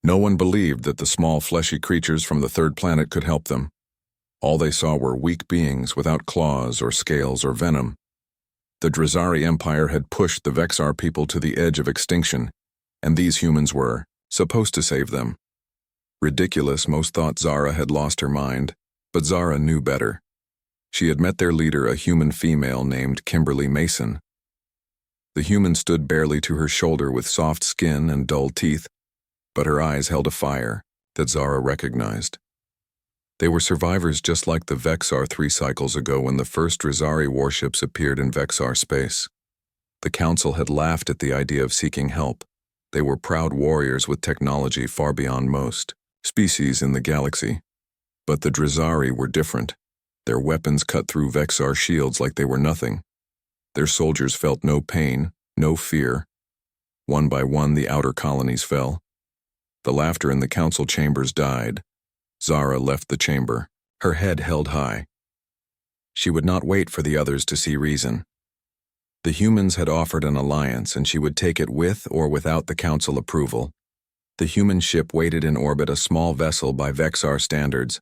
No one believed that the small fleshy creatures from the third planet could help them. All they saw were weak beings without claws or scales or venom. The Drazari Empire had pushed the Vexar people to the edge of extinction, and these humans were supposed to save them. Ridiculous, most thought Zara had lost her mind, but Zara knew better. She had met their leader, a human female named Kimberly Mason. The human stood barely to her shoulder with soft skin and dull teeth, but her eyes held a fire that Zara recognized. They were survivors just like the Vexar 3 cycles ago when the first Drazari warships appeared in Vexar space. The Council had laughed at the idea of seeking help. They were proud warriors with technology far beyond most species in the galaxy. But the Drazari were different. Their weapons cut through Vexar shields like they were nothing. Their soldiers felt no pain, no fear. One by one, the outer colonies fell. The laughter in the council chambers died. Zara left the chamber, her head held high. She would not wait for the others to see reason. The humans had offered an alliance, and she would take it with or without the council approval. The human ship waited in orbit, a small vessel by Vexar standards.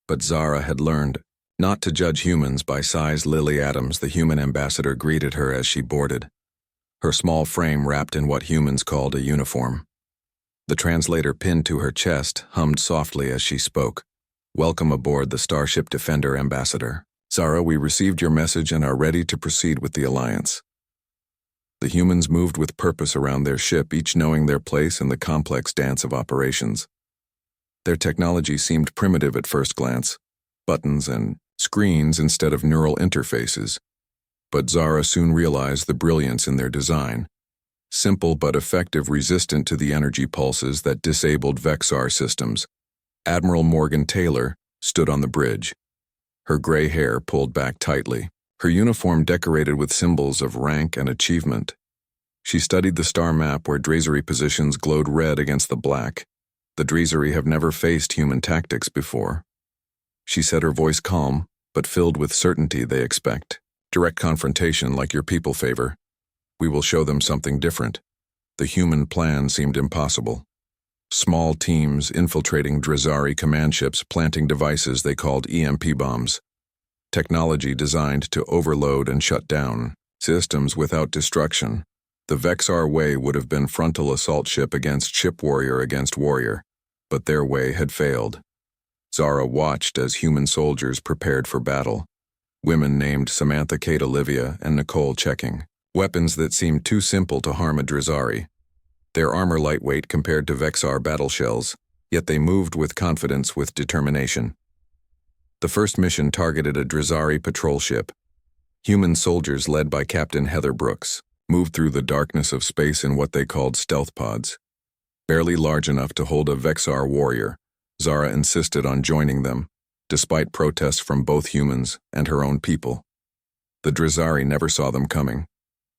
But Zara had learned not to judge humans by size. Lily Adams, the human ambassador, greeted her as she boarded, her small frame wrapped in what humans called a uniform. The translator pinned to her chest hummed softly as she spoke. "Welcome aboard the Starship Defender, Ambassador. Zara, we received your message and are ready to proceed with the alliance." The humans moved with purpose around their ship, each knowing their place in the complex dance of operations. Their technology seemed primitive at first glance, buttons and screens instead of neural interfaces. But Zara soon realized the brilliance in their design. Simple but effective, resistant to the energy pulses that disabled Vexar systems. Admiral Morgan Taylor stood on the bridge, her gray hair pulled back tightly, her uniform decorated with symbols of rank and achievement. She studied the star map where Drazari positions glowed red against the black. The Drazari have never faced human tactics before. She said, her voice calm, but filled with certainty. They expect direct confrontation like your people favor. We will show them something different. The human plan seemed impossible. Small teams infiltrating Drazari command ships, planting devices they called EMP bombs. Technology designed to overload and shut down systems without destruction. The Vexar way would have been frontal assault ship against ship, warrior against warrior, but their way had failed. Zara watched as human soldiers prepared for battle. Women named Samantha, Kate, Olivia, and Nicole checking weapons that seemed too simple to harm a Drazari. Their armor lightweight compared to Vexar battle shells, yet they moved with confidence, with determination. The first mission targeted a Drazari patrol ship. Human soldiers led by Captain Heather Brooks moved through the darkness of space in what they called stealth pods. Barely large enough to hold a Vexar warrior, Zara insisted on joining them, despite protests from both humans and her own people. The Drazari never saw them coming.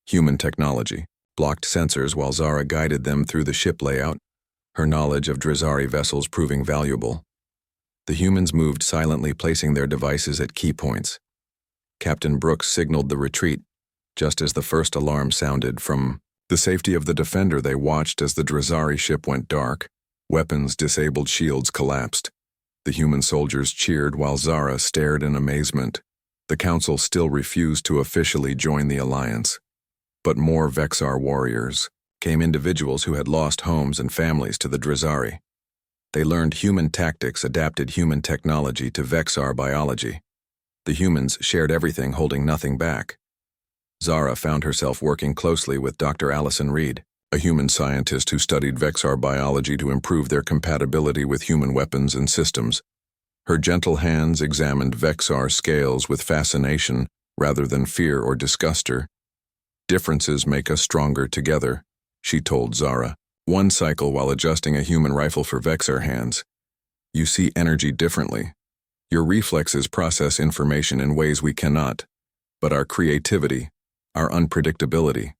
Human technology blocked sensors while Zara guided them through the ship layout, her knowledge of Drazari vessels proving valuable. The humans moved silently, placing their devices at key points. Captain Brooks signaled the retreat. Just as the first alarm sounded from the safety of the Defender, they watched as the Drazari ship went dark. Weapons disabled, shields collapsed. The human soldiers cheered while Zara stared in amazement. The Council still refused to officially join the alliance. But more Vexar warriors came, individuals who had lost homes and families to the Drazari. They learned human tactics, adapted human technology to Vexar biology. The humans shared everything, holding nothing back. Zara found herself working closely with Dr. Allison Reed, a human scientist who studied Vexar biology to improve their compatibility with human weapons and systems. Her gentle hands examined Vexar scales with fascination rather than fear or disgust. "Differences make us stronger together," she told Zara. "One cycle while adjusting a human rifle for Vexar hands. You see energy differently. Your reflexes process information in ways we cannot. But our creativity, our unpredictability,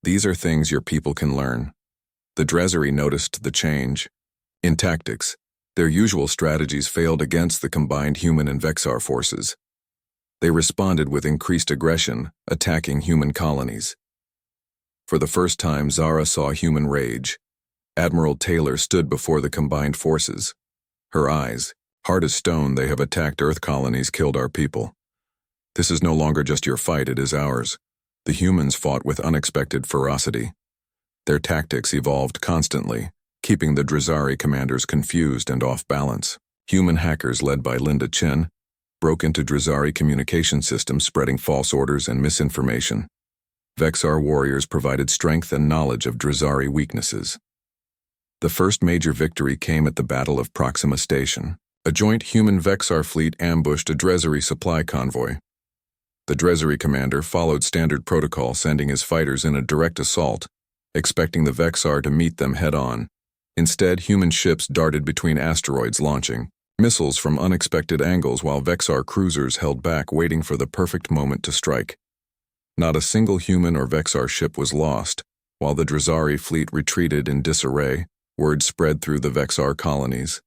these are things your people can learn." The Drazari noticed the change. In tactics, their usual strategies failed against the combined human and Vexar forces. They responded with increased aggression, attacking human colonies. For the first time, Zara saw human rage. Admiral Taylor stood before the combined forces. Her eyes, hard as stone, they have attacked Earth colonies, killed our people. This is no longer just your fight, it is ours. The humans fought with unexpected ferocity. Their tactics evolved constantly, keeping the Drizari commanders confused and off balance. Human hackers led by Linda Chen broke into Drizari communication systems, spreading false orders and misinformation. Vexar warriors provided strength and knowledge of Drizari weaknesses. The first major victory came at the Battle of Proxima Station. A joint human Vexar fleet ambushed a Drizari supply convoy. The Drizari commander followed standard protocol, sending his fighters in a direct assault, expecting the Vexar to meet them head-on. Instead, human ships darted between asteroids, launching missiles from unexpected angles, while Vexar cruisers held back, waiting for the perfect moment to strike. Not a single human or Vexar ship was lost. While the Drizari fleet retreated in disarray, word spread through the Vexar colonies.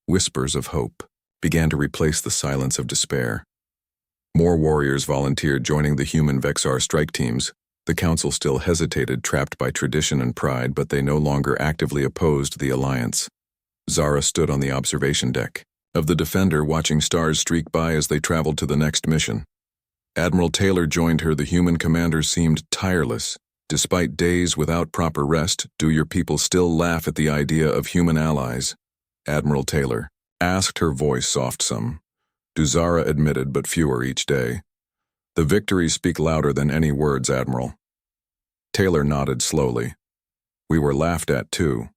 Whispers of hope began to replace the silence of despair. More warriors volunteered, joining the human Vexar strike teams. The council still hesitated, trapped by tradition and pride, but they no longer actively opposed the alliance. Zara stood on the observation deck of the Defender, watching stars streak by as they traveled to the next mission. Admiral Taylor joined her. The human commander seemed tireless. Despite days without proper rest, do your people still laugh at the idea of human allies? Admiral Taylor asked, her voice soft. Some do, Zara admitted, but fewer each day. The victories speak louder than any words, Admiral. Taylor nodded slowly. We were laughed at too.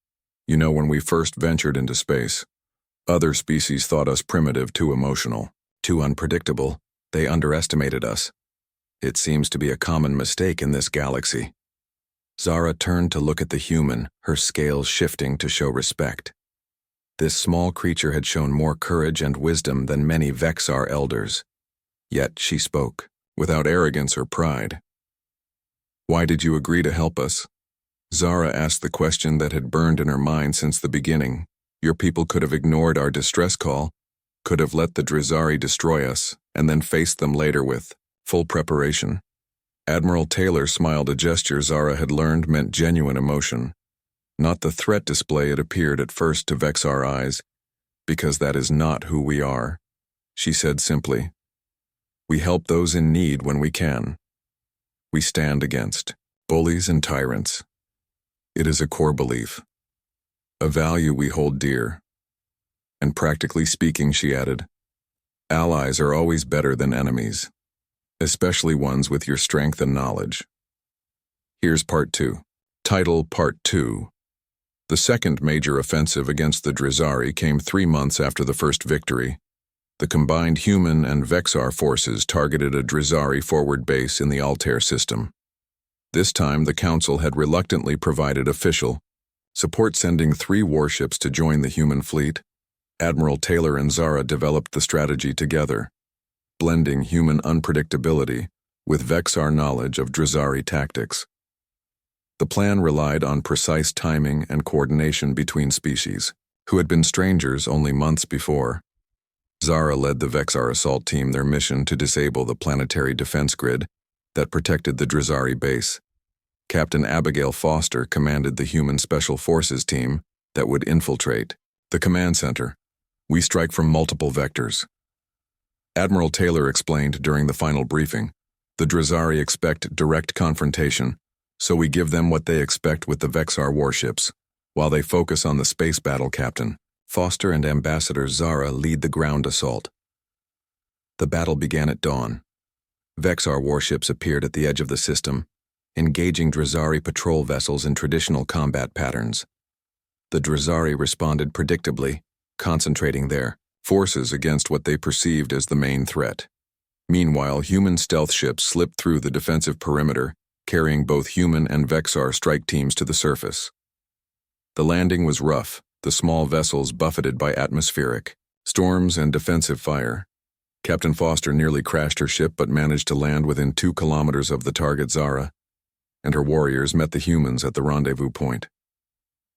You know, when we first ventured into space, other species thought us primitive, too emotional, too unpredictable. They underestimated us. It seems to be a common mistake in this galaxy. Zara turned to look at the human, her scales shifting to show respect. This small creature had shown more courage and wisdom than many Vexar elders. Yet she spoke, without arrogance or pride. Why did you agree to help us? Zara asked the question that had burned in her mind since the beginning. Your people could have ignored our distress call, could have let the Drizari destroy us, and then faced them later with full preparation. Admiral Taylor smiled, a gesture Zara had learned meant genuine emotion. Not the threat display it appeared at first to Vexar eyes, because that is not who we are. She said simply, we help those in need when we can. We stand against bullies and tyrants. It is a core belief, a value we hold dear. And practically speaking, she added, allies are always better than enemies, especially ones with your strength and knowledge. Here's Part 2. Title Part 2. The second major offensive against the Drizari came 3 months after the first victory. The combined human and Vexar forces targeted a Drizari forward base in the Altair system. This time, the Council had reluctantly provided official support, sending 3 warships to join the human fleet. Admiral Taylor and Zara developed the strategy together, blending human unpredictability with Vexar knowledge of Drizari tactics. The plan relied on precise timing and coordination between species, who had been strangers only months before. Zara led the Vexar assault team, their mission to disable the planetary defense grid that protected the Drizari base. Captain Abigail Foster commanded the human special forces team that would infiltrate the command center. We strike from multiple vectors. Admiral Taylor explained during the final briefing, the Drizari expect direct confrontation, so we give them what they expect with the Vexar warships, while they focus on the space battle. Captain Foster and Ambassador Zara lead the ground assault. The battle began at dawn. Vexar warships appeared at the edge of the system, engaging Drizari patrol vessels in traditional combat patterns. The Drizari responded predictably, concentrating their forces against what they perceived as the main threat. Meanwhile, human stealth ships slipped through the defensive perimeter, carrying both human and Vexar strike teams to the surface. The landing was rough, the small vessels buffeted by atmospheric storms and defensive fire. Captain Foster nearly crashed her ship but managed to land within 2 kilometers of the target. Zara and her warriors met the humans at the rendezvous point.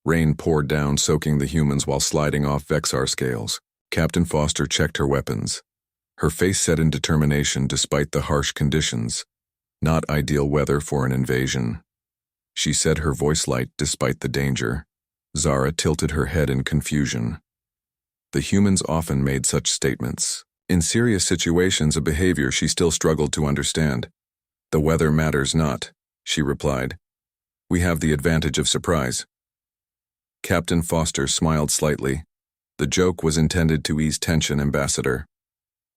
Rain poured down, soaking the humans while sliding off Vexar scales. Captain Foster checked her weapons. Her face set in determination despite the harsh conditions. Not ideal weather for an invasion. She said, her voice light despite the danger. Zara tilted her head in confusion. The humans often made such statements. In serious situations, a behavior she still struggled to understand. "The weather matters not," she replied. "We have the advantage of surprise." Captain Foster smiled slightly. The joke was intended to ease tension, Ambassador.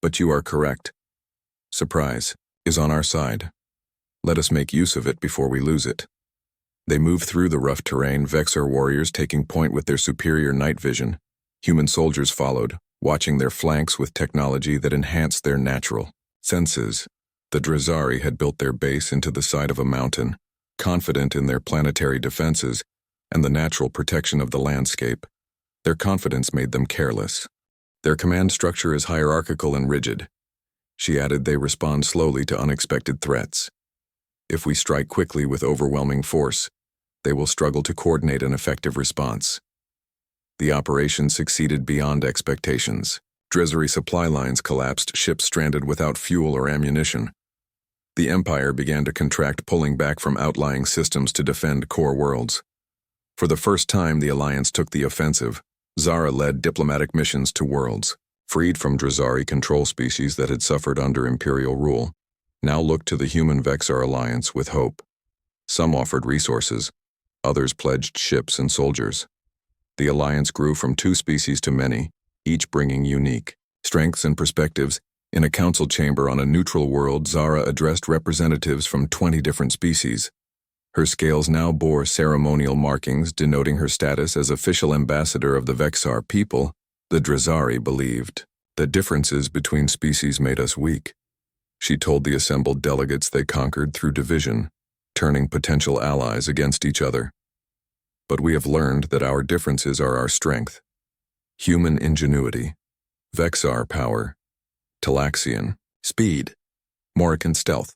But you are correct. Surprise is on our side. Let us make use of it before we lose it. They moved through the rough terrain, Vexar warriors taking point with their superior night vision. Human soldiers followed, watching their flanks with technology that enhanced their natural senses. The Drazari had built their base into the side of a mountain, confident in their planetary defenses and the natural protection of the landscape. Their confidence made them careless. Their command structure is hierarchical and rigid. She added, they respond slowly to unexpected threats. If we strike quickly with overwhelming force, they will struggle to coordinate an effective response. The operation succeeded beyond expectations. Drazari supply lines collapsed, ships stranded without fuel or ammunition. The Empire began to contract, pulling back from outlying systems to defend core worlds. For the first time, the Alliance took the offensive. Zara led diplomatic missions to worlds, freed from Drazari control species that had suffered under Imperial rule. Now looked to the human Vexar alliance with hope. Some offered resources, others pledged ships and soldiers. The alliance grew from 2 species to many, each bringing unique strengths and perspectives. In a council chamber on a neutral world, Zara addressed representatives from 20 different species. Her scales now bore ceremonial markings denoting her status as official ambassador of the Vexar people. The Drazari believed that differences between species made us weak. She told the assembled delegates they conquered through division, turning potential allies against each other. But we have learned that our differences are our strength. Human ingenuity, Vexar power, Talaxian speed, Morican stealth.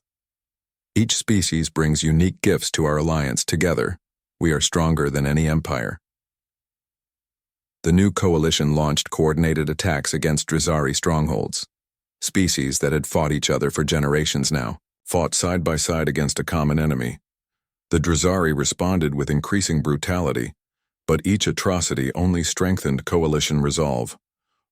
Each species brings unique gifts to our alliance. Together, we are stronger than any empire. The new coalition launched coordinated attacks against Drazari strongholds. Species that had fought each other for generations now fought side by side against a common enemy. The Drazari responded with increasing brutality, but each atrocity only strengthened coalition resolve.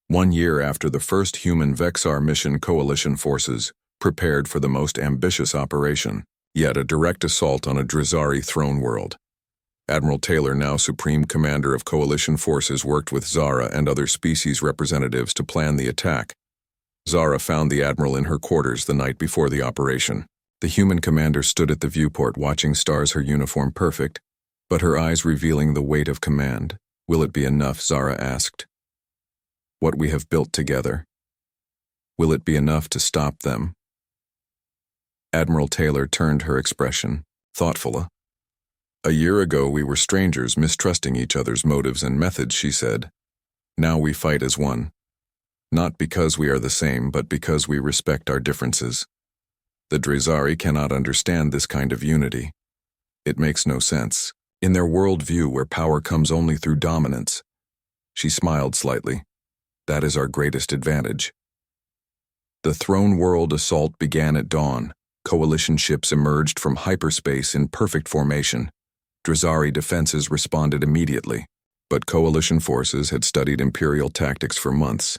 1 year after the first human Vexar mission, coalition forces prepared for the most ambitious operation, yet a direct assault on a Drazari throne world. Admiral Taylor, now Supreme Commander of Coalition Forces, worked with Zara and other species representatives to plan the attack. Zara found the Admiral in her quarters the night before the operation. The human commander stood at the viewport watching stars, her uniform perfect, but her eyes revealing the weight of command. "Will it be enough?" Zara asked. "What we have built together. Will it be enough to stop them?" Admiral Taylor turned, her expression thoughtful. "A year ago we were strangers, mistrusting each other's motives and methods," she said. "Now we fight as one. Not because we are the same, but because we respect our differences. The Drazari cannot understand this kind of unity. It makes no sense. In their worldview, where power comes only through dominance." She smiled slightly. "That is our greatest advantage." The throne world assault began at dawn. Coalition ships emerged from hyperspace in perfect formation. Drazari defenses responded immediately, but coalition forces had studied Imperial tactics for months.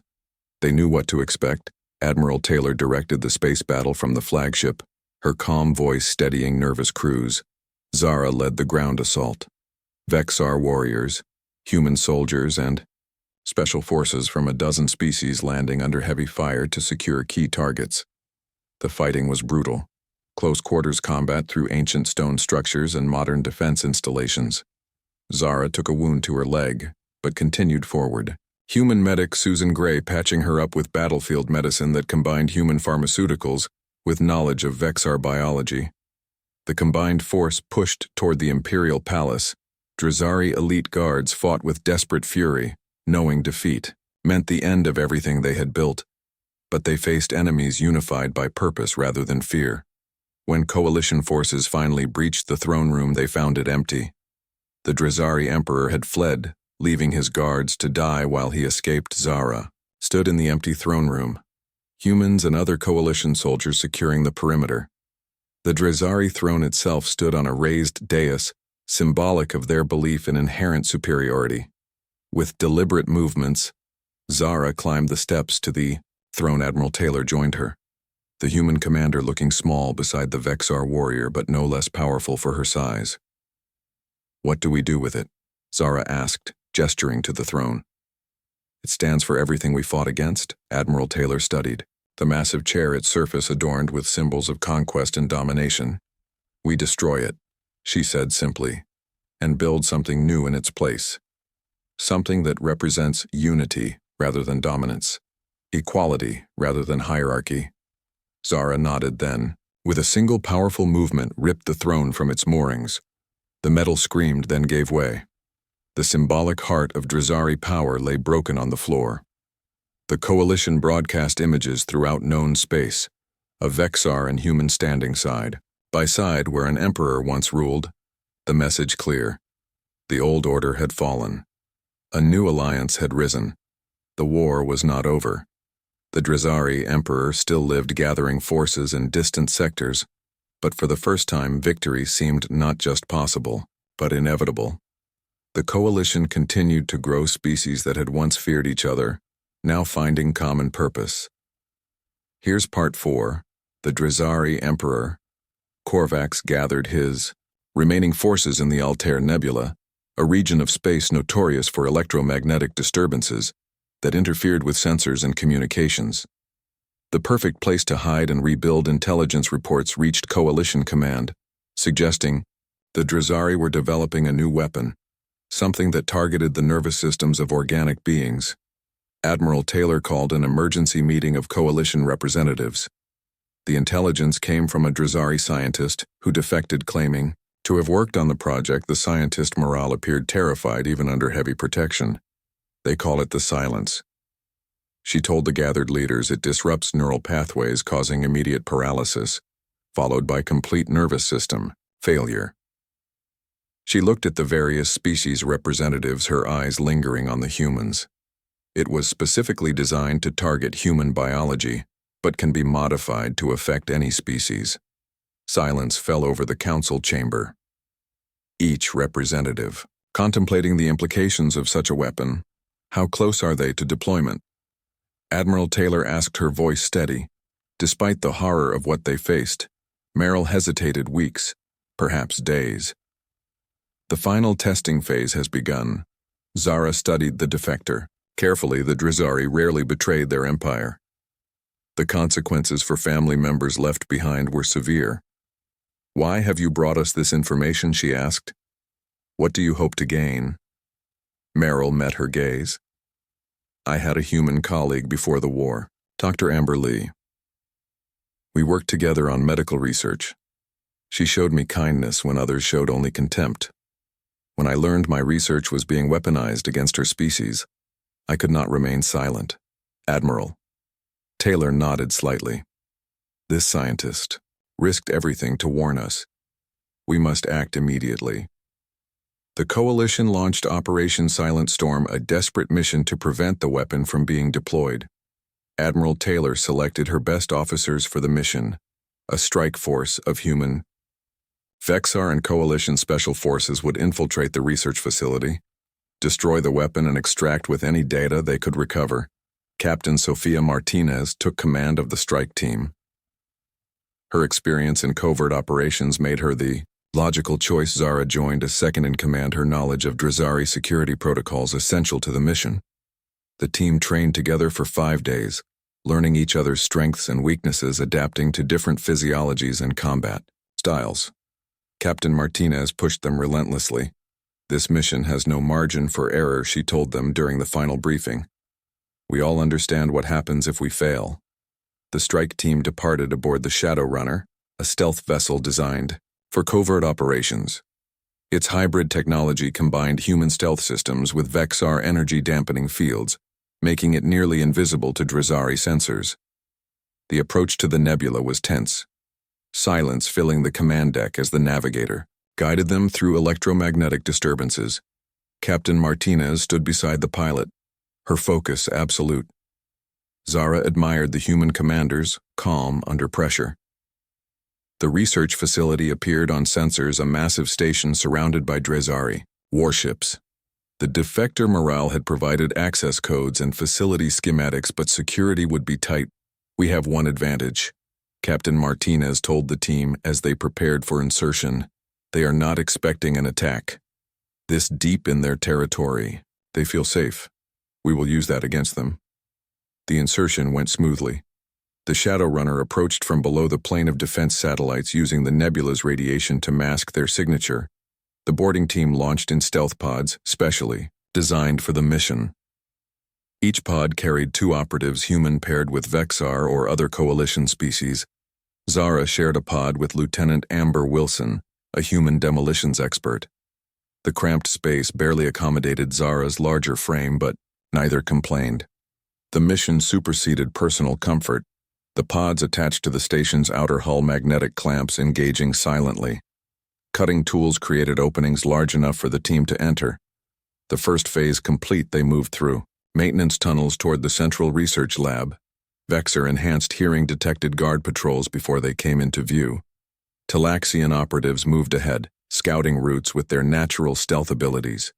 They knew what to expect. Admiral Taylor directed the space battle from the flagship, her calm voice steadying nervous crews. Zara led the ground assault. Vexar warriors, human soldiers, and special forces from a dozen species landing under heavy fire to secure key targets. The fighting was brutal. Close quarters combat through ancient stone structures and modern defense installations. Zara took a wound to her leg, but continued forward. Human medic Susan Gray patching her up with battlefield medicine that combined human pharmaceuticals with knowledge of Vexar biology. The combined force pushed toward the Imperial Palace. Drazari elite guards fought with desperate fury, knowing defeat meant the end of everything they had built. But they faced enemies unified by purpose rather than fear. When coalition forces finally breached the throne room, they found it empty. The Drazari Emperor had fled, leaving his guards to die while he escaped. Zara stood in the empty throne room, humans and other coalition soldiers securing the perimeter. The Drazari throne itself stood on a raised dais, symbolic of their belief in inherent superiority. With deliberate movements, Zara climbed the steps to the throne. Admiral Taylor joined her, the human commander looking small beside the Vexar warrior but no less powerful for her size. "What do we do with it?" Zara asked, gesturing to the throne. "It stands for everything we fought against," Admiral Taylor studied, the massive chair its surface adorned with symbols of conquest and domination. "We destroy it," she said simply, "and build something new in its place. Something that represents unity rather than dominance, equality rather than hierarchy." Zara nodded then, with a single powerful movement, ripped the throne from its moorings. The metal screamed, then gave way. The symbolic heart of Drizari power lay broken on the floor. The coalition broadcast images throughout known space, of Vexar and human standing side by side where an emperor once ruled. The message clear: the old order had fallen. A new alliance had risen. The war was not over. The Drizari emperor still lived, gathering forces in distant sectors, but for the first time victory seemed not just possible, but inevitable. The coalition continued to grow, species that had once feared each other, now finding common purpose. Here's part 4, the Drizari Emperor. Korvax gathered his remaining forces in the Altair Nebula, a region of space notorious for electromagnetic disturbances that interfered with sensors and communications. The perfect place to hide and rebuild. Intelligence reports reached Coalition Command, suggesting the Drizari were developing a new weapon, something that targeted the nervous systems of organic beings. Admiral Taylor called an emergency meeting of Coalition representatives. The intelligence came from a Drizari scientist who defected, claiming to have worked on the project. The scientist morale appeared terrified even under heavy protection. "They call it the silence," she told the gathered leaders. "It disrupts neural pathways, causing immediate paralysis, followed by complete nervous system failure." She looked at the various species representatives, her eyes lingering on the humans. It was specifically designed to target human biology, but can be modified to affect any species. Silence fell over the council chamber. Each representative, contemplating the implications of such a weapon. How close are they to deployment? Admiral Taylor asked, her voice steady. Despite the horror of what they faced, Merrill hesitated. Weeks, perhaps days. "The final testing phase has begun." Zara studied the defector carefully. The Drizari rarely betrayed their empire. The consequences for family members left behind were severe. "Why have you brought us this information?" she asked. "What do you hope to gain?" Merrill met her gaze. "I had a human colleague before the war, Dr. Amber Lee. We worked together on medical research. She showed me kindness when others showed only contempt. When I learned my research was being weaponized against her species, I could not remain silent." Admiral Taylor nodded slightly. "This scientist risked everything to warn us. We must act immediately." The Coalition launched Operation Silent Storm, a desperate mission to prevent the weapon from being deployed. Admiral Taylor selected her best officers for the mission, a strike force of human. Vexar and Coalition special forces would infiltrate the research facility, destroy the weapon, and extract with any data they could recover. Captain Sofia Martinez took command of the strike team. Her experience in covert operations made her the logical choice. Zara joined as second in command, her knowledge of Drizari security protocols essential to the mission. The team trained together for 5 days, learning each other's strengths and weaknesses, adapting to different physiologies and combat styles. Captain Martinez pushed them relentlessly. "This mission has no margin for error," she told them during the final briefing. "We all understand what happens if we fail." The strike team departed aboard the Shadow Runner, a stealth vessel designed for covert operations. Its hybrid technology combined human stealth systems with Vexar energy dampening fields, making it nearly invisible to Drizari sensors. The approach to the nebula was tense, silence filling the command deck as the navigator guided them through electromagnetic disturbances. Captain Martinez stood beside the pilot, her focus absolute. Zara admired the human commanders, calm under pressure. The research facility appeared on sensors, a massive station surrounded by Drezari warships. The defector morale had provided access codes and facility schematics, but security would be tight. "We have one advantage," Captain Martinez told the team as they prepared for insertion. "They are not expecting an attack. This deep in their territory, they feel safe. We will use that against them." The insertion went smoothly. The Shadow Runner approached from below the plane of defense satellites, using the nebula's radiation to mask their signature. The boarding team launched in stealth pods, specially designed for the mission. Each pod carried 2 operatives, human paired with Vexar or other coalition species. Zara shared a pod with Lieutenant Amber Wilson, a human demolitions expert. The cramped space barely accommodated Zara's larger frame, but neither complained. The mission superseded personal comfort. The pods attached to the station's outer hull magnetic clamps, engaging silently. Cutting tools created openings large enough for the team to enter. The first phase complete, they moved through maintenance tunnels toward the central research lab. Vexar enhanced hearing detected guard patrols before they came into view. Talaxian operatives moved ahead, scouting routes with their natural stealth abilities.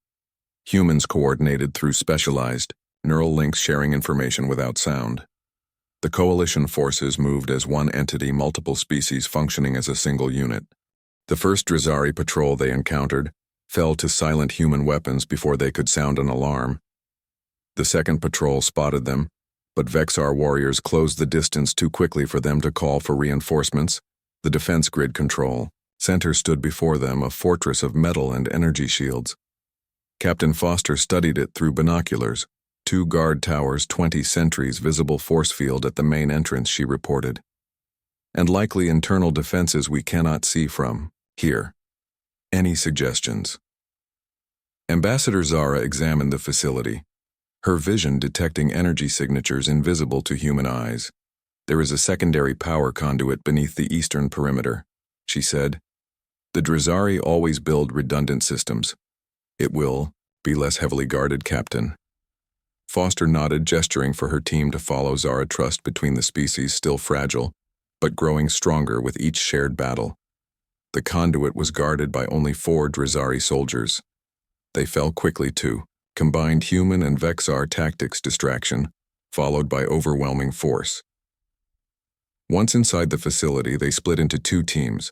Humans coordinated through specialized neural links, sharing information without sound. The coalition forces moved as one entity, multiple species functioning as a single unit. The first Drezari patrol they encountered fell to silent human weapons before they could sound an alarm. The second patrol spotted them, but Vexar warriors closed the distance too quickly for them to call for reinforcements. The defense grid control center stood before them, a fortress of metal and energy shields. Captain Foster studied it through binoculars. 2 guard towers, 20 sentries, visible force field at the main entrance, she reported. And likely internal defenses we cannot see from here. Any suggestions? Ambassador Zara examined the facility, her vision detecting energy signatures invisible to human eyes. "There is a secondary power conduit beneath the eastern perimeter," she said. "The Drezari always build redundant systems. It will be less heavily guarded, Captain." Foster nodded, gesturing for her team to follow. Zara trust between the species, still fragile, but growing stronger with each shared battle. The conduit was guarded by only 4 Drezari soldiers. They fell quickly to combined human and Vexar tactics distraction, followed by overwhelming force. Once inside the facility, they split into 2 teams,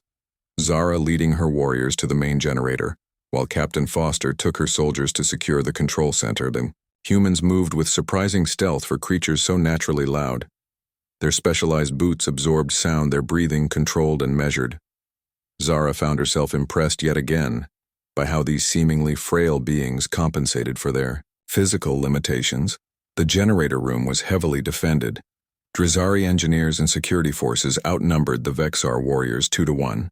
Zara leading her warriors to the main generator, while Captain Foster took her soldiers to secure the control center. The humans moved with surprising stealth for creatures so naturally loud. Their specialized boots absorbed sound, their breathing controlled and measured. Zara found herself impressed yet again by how these seemingly frail beings compensated for their physical limitations. The generator room was heavily defended. Drezari engineers and security forces outnumbered the Vexar warriors 2-1.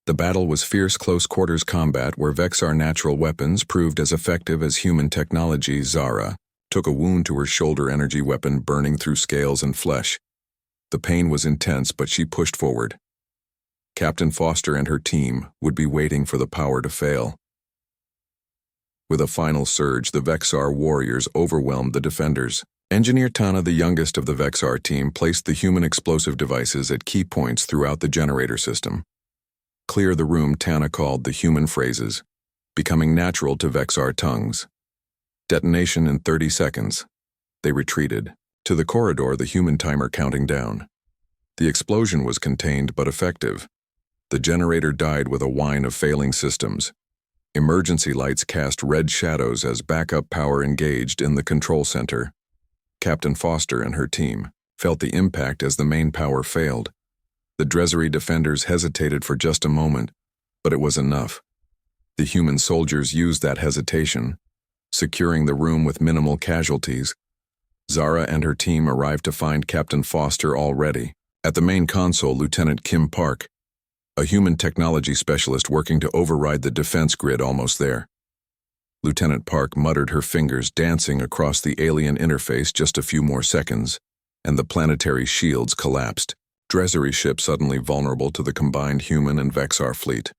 The battle was fierce close-quarters combat where Vexar natural weapons proved as effective as human technology. Zara took a wound to her shoulder, energy weapon burning through scales and flesh. The pain was intense, but she pushed forward. Captain Foster and her team would be waiting for the power to fail. With a final surge, the Vexar warriors overwhelmed the defenders. Engineer Tana, the youngest of the Vexar team, placed the human explosive devices at key points throughout the generator system. "Clear the room," Tana called the human phrases, becoming natural to Vexar tongues. Detonation in 30 seconds. They retreated. To the corridor, the human timer counting down. The explosion was contained but effective. The generator died with a whine of failing systems. Emergency lights cast red shadows as backup power engaged in the control center. Captain Foster and her team felt the impact as the main power failed. The Drezari defenders hesitated for just a moment, but it was enough. The human soldiers used that hesitation, securing the room with minimal casualties. Zara and her team arrived to find Captain Foster already. At the main console, Lieutenant Kim Park, a human technology specialist working to override the defense grid, almost there. Lieutenant Park muttered, her fingers dancing across the alien interface. Just a few more seconds, and the planetary shields collapsed. Drezari ship suddenly vulnerable to the combined human and Vexar fleet.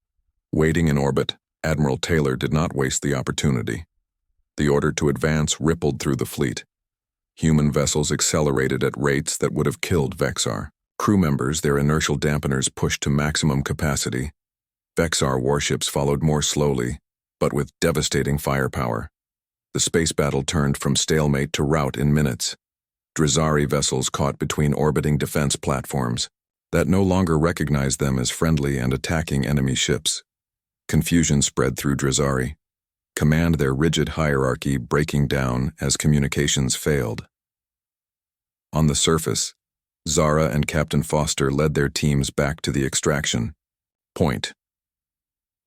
Waiting in orbit, Admiral Taylor did not waste the opportunity. The order to advance rippled through the fleet. Human vessels accelerated at rates that would have killed Vexar. Crew members, their inertial dampeners pushed to maximum capacity. Vexar warships followed more slowly, but with devastating firepower. The space battle turned from stalemate to rout in minutes. Drizari vessels caught between orbiting defense platforms that no longer recognized them as friendly and attacking enemy ships. Confusion spread through Drizari. Command, their rigid hierarchy, breaking down as communications failed. On the surface, Zara and Captain Foster led their teams back to the extraction point.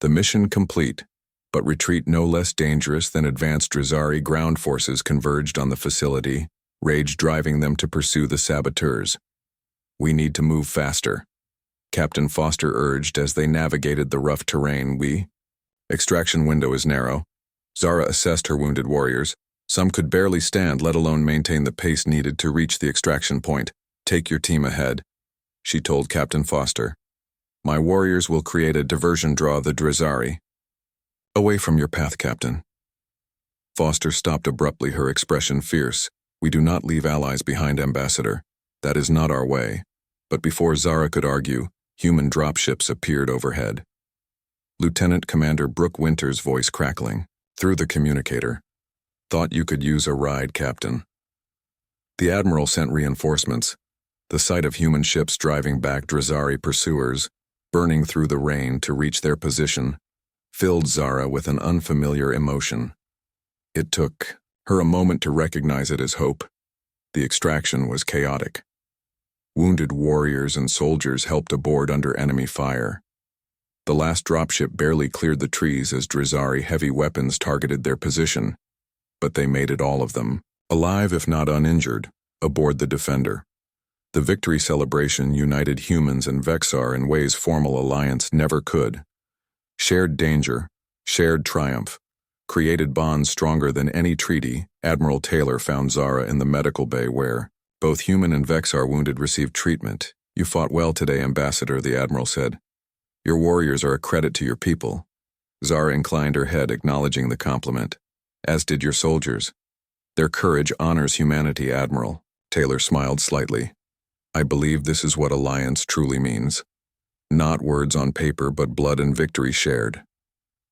The mission complete, but retreat no less dangerous than advanced Drizari ground forces converged on the facility, rage driving them to pursue the saboteurs. "We need to move faster," Captain Foster urged as they navigated the rough terrain. Extraction window is narrow. Zara assessed her wounded warriors. Some could barely stand, let alone maintain the pace needed to reach the extraction point. "Take your team ahead," she told Captain Foster. "My warriors will create a diversion, draw the Drizari away from your path, Captain." Foster stopped abruptly, her expression fierce. "We do not leave allies behind, Ambassador. That is not our way." But before Zara could argue, human dropships appeared overhead. Lieutenant Commander Brooke Winter's voice crackling through the communicator. "Thought you could use a ride, Captain." The Admiral sent reinforcements. The sight of human ships driving back Drizari pursuers, burning through the rain to reach their position, filled Zara with an unfamiliar emotion. It took her a moment to recognize it as hope. The extraction was chaotic. Wounded warriors and soldiers helped aboard under enemy fire. The last dropship barely cleared the trees as Drizari heavy weapons targeted their position, but they made it, all of them, alive if not uninjured, aboard the Defender. The victory celebration united humans and Vexar in ways formal alliance never could. Shared danger, shared triumph, created bonds stronger than any treaty. Admiral Taylor found Zara in the medical bay where both human and Vexar wounded received treatment. "You fought well today, Ambassador," the Admiral said. "Your warriors are a credit to your people." Zara inclined her head, acknowledging the compliment. "As did your soldiers. Their courage honors humanity, Admiral." Taylor smiled slightly. "I believe this is what alliance truly means. Not words on paper, but blood and victory shared."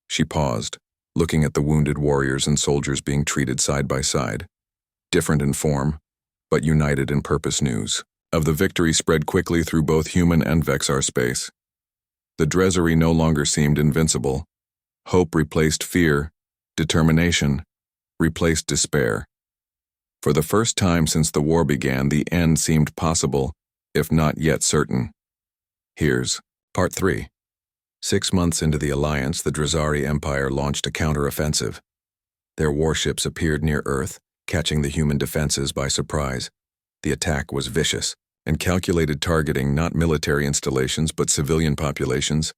She paused, looking at the wounded warriors and soldiers being treated side by side. Different in form, but united in purpose. News of the victory spread quickly through both human and Vexar space. The Drizari no longer seemed invincible. Hope replaced fear, determination replaced despair. For the first time since the war began, the end seemed possible, if not yet certain. Here's Part 3. 6 months into the alliance, the Drizari Empire launched a counteroffensive. Their warships appeared near Earth, catching the human defenses by surprise. The attack was vicious and calculated, targeting not military installations but civilian populations.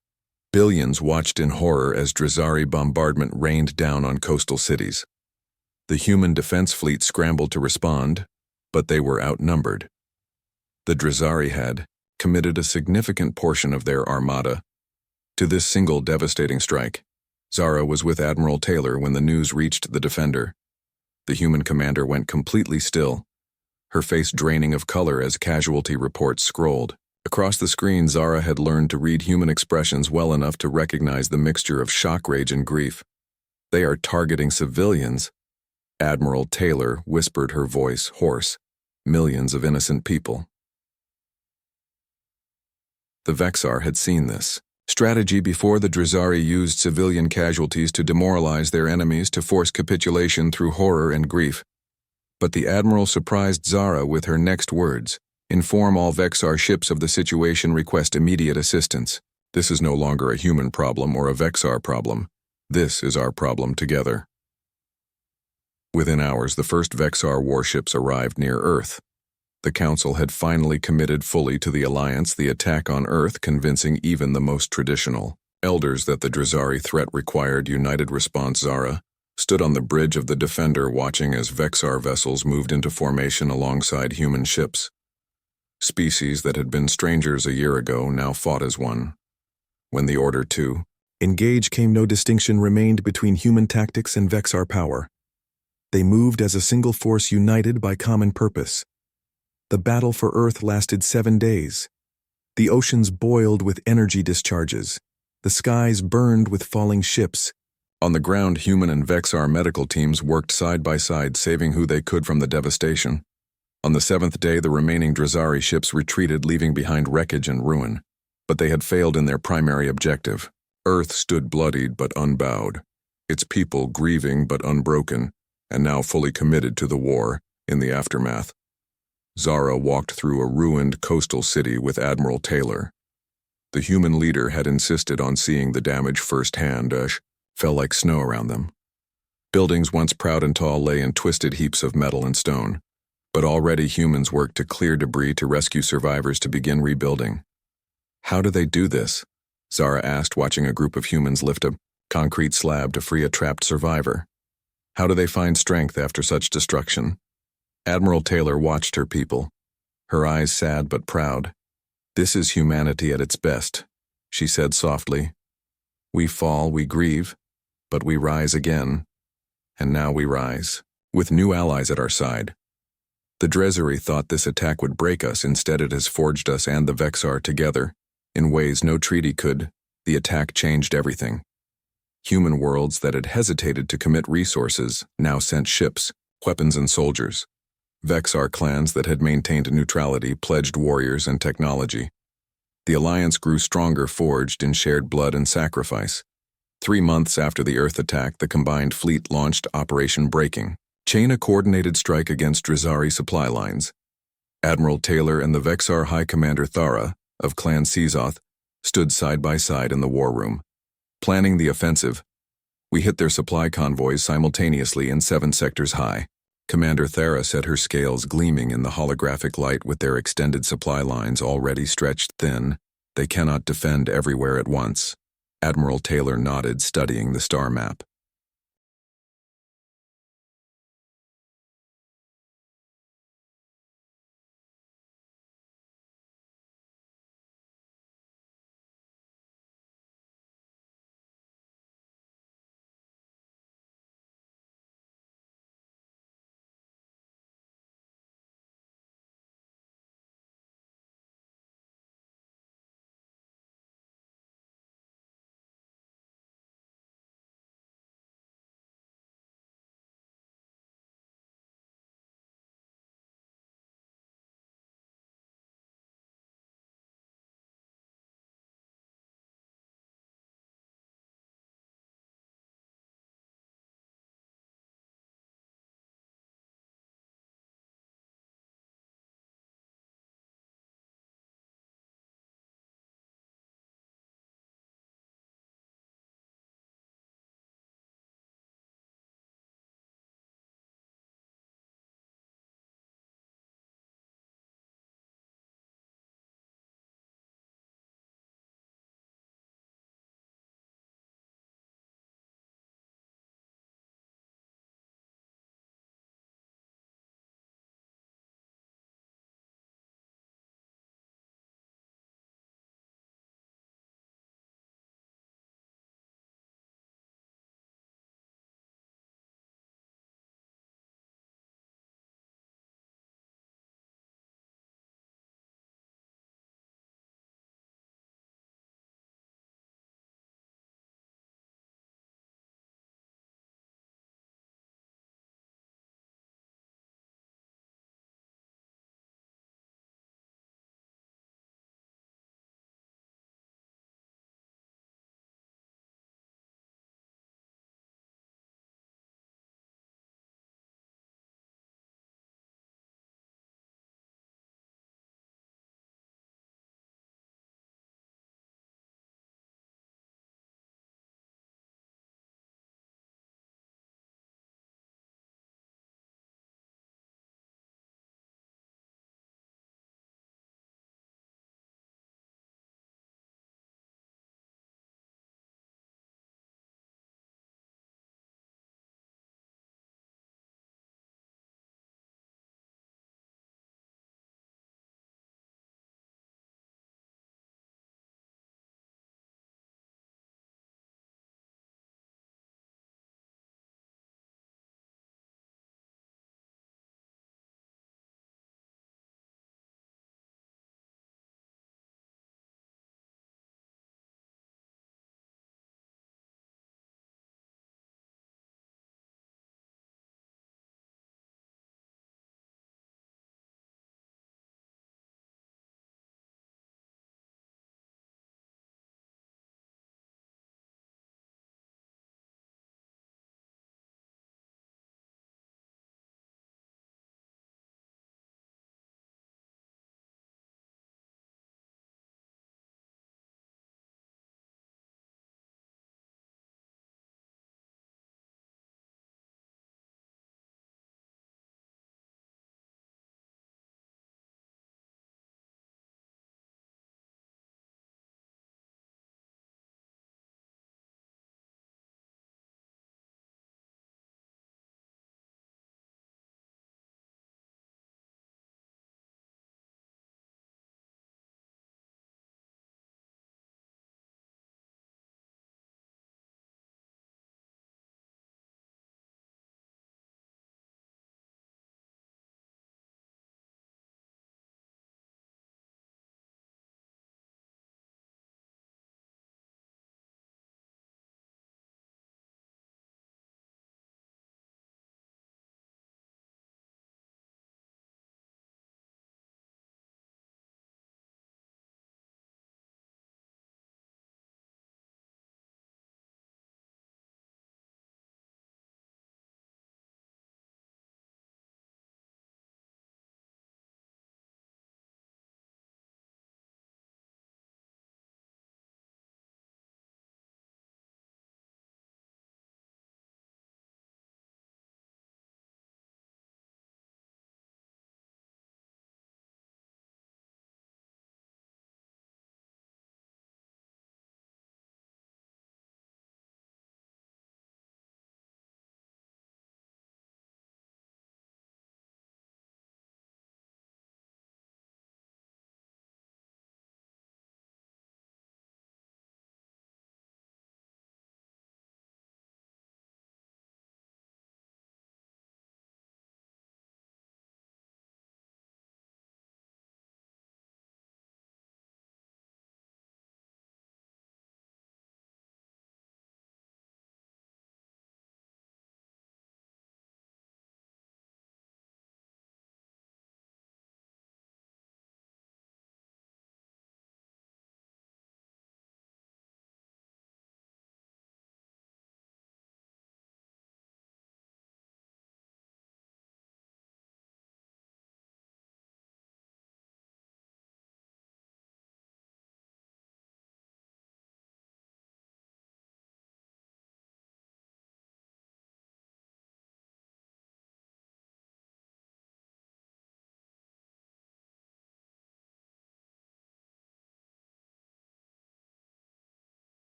Billions watched in horror as Drizari bombardment rained down on coastal cities. The human defense fleet scrambled to respond, but they were outnumbered. The Drizari had committed a significant portion of their armada to this single devastating strike. Zara was with Admiral Taylor when the news reached the Defender. The human commander went completely still, her face draining of color as casualty reports scrolled. Across the screen, Zara had learned to read human expressions well enough to recognize the mixture of shock, rage, and grief. "They are targeting civilians," Admiral Taylor whispered, her voice hoarse. "Millions of innocent people." The Vexar had seen this strategy before. The Drizari used civilian casualties to demoralize their enemies, to force capitulation through horror and grief. But the Admiral surprised Zara with her next words. "Inform all Vexar ships of the situation, request immediate assistance. This is no longer a human problem or a Vexar problem. This is our problem together." Within hours, the first Vexar warships arrived near Earth. The Council had finally committed fully to the Alliance, the attack on Earth convincing even the most traditional elders that the Drizari threat required united response. Zara stood on the bridge of the Defender, watching as Vexar vessels moved into formation alongside human ships. Species that had been strangers a year ago now fought as one. When the order to engage came, no distinction remained between human tactics and Vexar power. They moved as a single force, united by common purpose. The battle for Earth lasted 7 days. The oceans boiled with energy discharges. The skies burned with falling ships. On the ground, human and Vexar medical teams worked side by side, saving who they could from the devastation. On the 7th day, the remaining Drazari ships retreated, leaving behind wreckage and ruin. But they had failed in their primary objective. Earth stood bloodied but unbowed, its people grieving but unbroken, and now fully committed to the war in the aftermath. Zara walked through a ruined coastal city with Admiral Taylor. The human leader had insisted on seeing the damage firsthand. Fell like snow around them. Buildings once proud and tall lay in twisted heaps of metal and stone, but already humans worked to clear debris to rescue survivors to begin rebuilding. How do they do this? Zara asked, watching a group of humans lift a concrete slab to free a trapped survivor. How do they find strength after such destruction? Admiral Taylor watched her people, her eyes sad but proud. This is humanity at its best, she said softly. We fall, we grieve, but we rise again. And now we rise, with new allies at our side. The Drazari thought this attack would break us. Instead, it has forged us and the Vexar together. In ways no treaty could, the attack changed everything. Human worlds that had hesitated to commit resources now sent ships, weapons, and soldiers. Vexar clans that had maintained neutrality pledged warriors and technology. The alliance grew stronger, forged in shared blood and sacrifice. 3 months after the Earth attack, the combined fleet launched Operation Breaking, a coordinated strike against Drazari supply lines. Admiral Taylor and the Vexar High Commander Thara, of Clan Seazoth, stood side by side in the war room. Planning the offensive, we hit their supply convoys simultaneously in 7 sectors high. Commander Thara set her scales gleaming in the holographic light. With their extended supply lines already stretched thin, they cannot defend everywhere at once. Admiral Taylor nodded, studying the star map.